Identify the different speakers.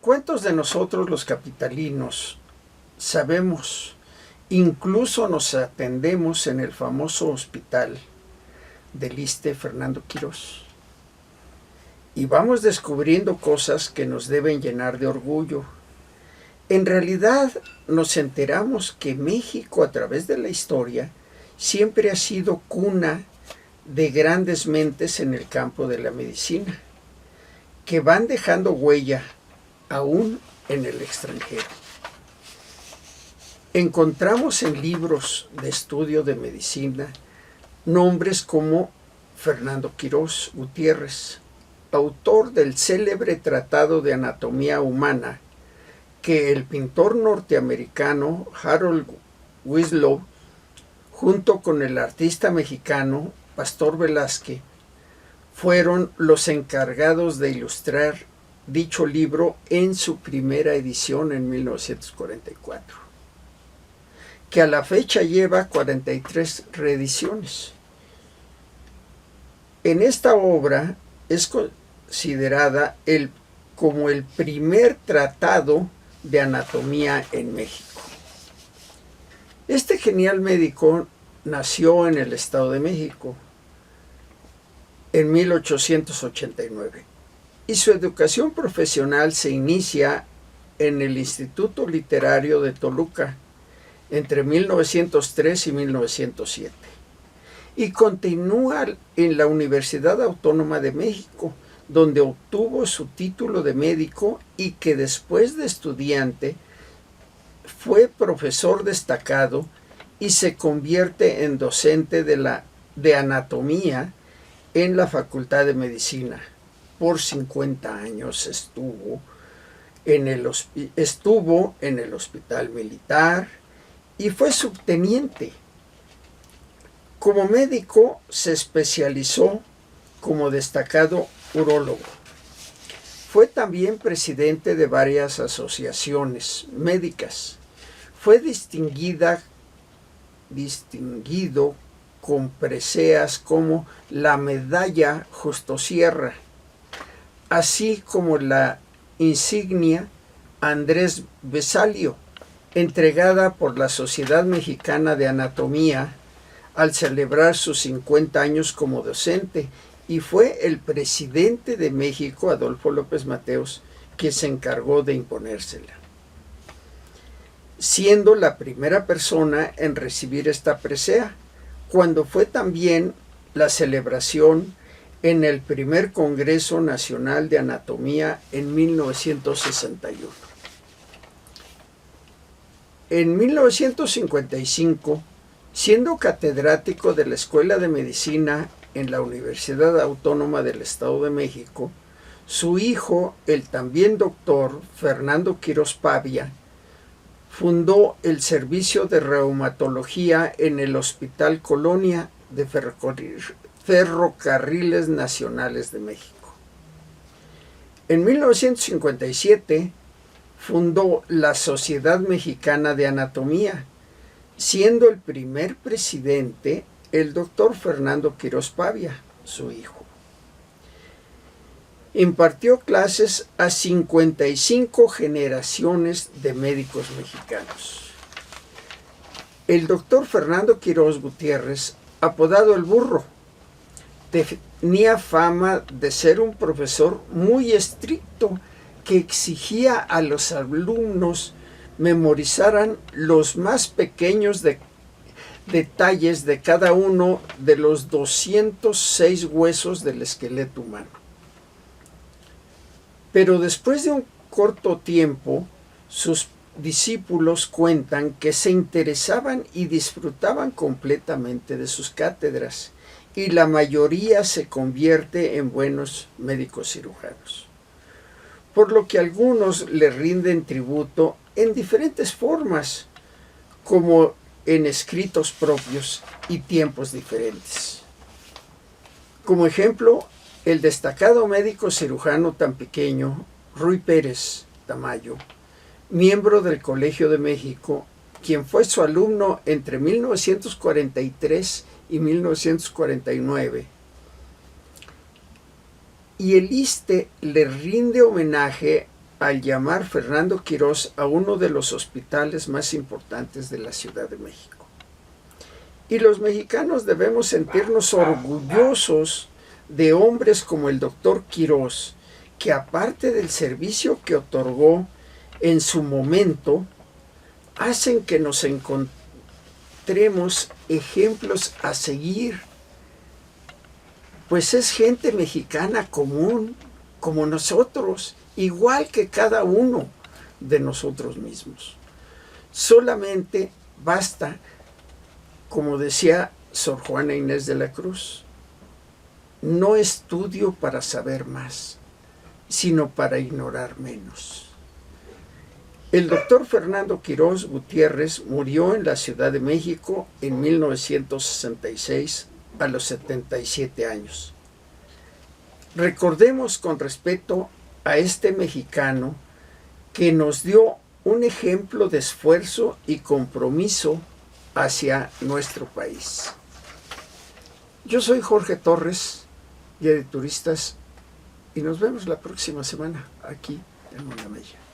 Speaker 1: ¿Cuántos de nosotros los capitalinos sabemos, incluso nos atendemos en el famoso hospital del ISSSTE Fernando Quirós? Y vamos descubriendo cosas que nos deben llenar de orgullo. En realidad nos enteramos que México, a través de la historia, siempre ha sido cuna de grandes mentes en el campo de la medicina, que van dejando huella aún en el extranjero. Encontramos en libros de estudio de medicina nombres como Fernando Quirós Gutiérrez, autor del célebre Tratado de Anatomía Humana, que el pintor norteamericano Harold Winslow, junto con el artista mexicano Pastor Velázquez, fueron los encargados de ilustrar dicho libro en su primera edición en 1944, que a la fecha lleva 43 reediciones. En esta obra es considerada como el primer tratado de anatomía en México. Este genial médico nació en el Estado de México en 1889 y su educación profesional se inicia en el Instituto Literario de Toluca entre 1903 y 1907 y continúa en la Universidad Autónoma de México, donde obtuvo su título de médico y que después de estudiante fue profesor destacado y se convierte en docente de anatomía en la Facultad de Medicina. Por 50 años estuvo en el Hospital Militar y fue subteniente. Como médico se especializó como destacado urólogo. Fue también presidente de varias asociaciones médicas. Fue distinguido con preseas como la Medalla Justo Sierra, así como la insignia Andrés Vesalio, entregada por la Sociedad Mexicana de Anatomía al celebrar sus 50 años como docente, y fue el presidente de México, Adolfo López Mateos, quien se encargó de imponérsela, siendo la primera persona en recibir esta presea, cuando fue también la celebración en el primer Congreso Nacional de Anatomía en 1961. En 1955, siendo catedrático de la Escuela de Medicina en la Universidad Autónoma del Estado de México, su hijo, el también doctor Fernando Quirós Pavia, fundó el Servicio de Reumatología en el Hospital Colonia de Ferrocarriles Nacionales de México. En 1957 fundó la Sociedad Mexicana de Anatomía, siendo el primer presidente el doctor Fernando Quirós Pavia, su hijo. Impartió clases a 55 generaciones de médicos mexicanos. El doctor Fernando Quirós Gutiérrez, apodado El Burro, tenía fama de ser un profesor muy estricto que exigía a los alumnos memorizaran los más pequeños detalles de cada uno de los 206 huesos del esqueleto humano. Pero después de un corto tiempo, sus discípulos cuentan que se interesaban y disfrutaban completamente de sus cátedras, y la mayoría se convierte en buenos médicos cirujanos, por lo que algunos le rinden tributo en diferentes formas, como en escritos propios y tiempos diferentes. Como ejemplo, el destacado médico cirujano tampiqueño Ruy Pérez Tamayo, miembro del Colegio de México, quien fue su alumno entre 1943 y 1949, y el ISSSTE le rinde homenaje al llamar Fernando Quirós a uno de los hospitales más importantes de la Ciudad de México. Y los mexicanos debemos sentirnos orgullosos de hombres como el doctor Quirós, que aparte del servicio que otorgó en su momento, hacen que nos encontremos ejemplos a seguir. Pues es gente mexicana común, como nosotros, igual que cada uno de nosotros mismos. Solamente basta, como decía Sor Juana Inés de la Cruz, no estudio para saber más, sino para ignorar menos. El doctor Fernando Quirós Gutiérrez murió en la Ciudad de México en 1966 a los 77 años. Recordemos con respeto a este mexicano que nos dio un ejemplo de esfuerzo y compromiso hacia nuestro país. Yo soy Jorge Torres, guía de turistas, y nos vemos la próxima semana aquí en Monamella.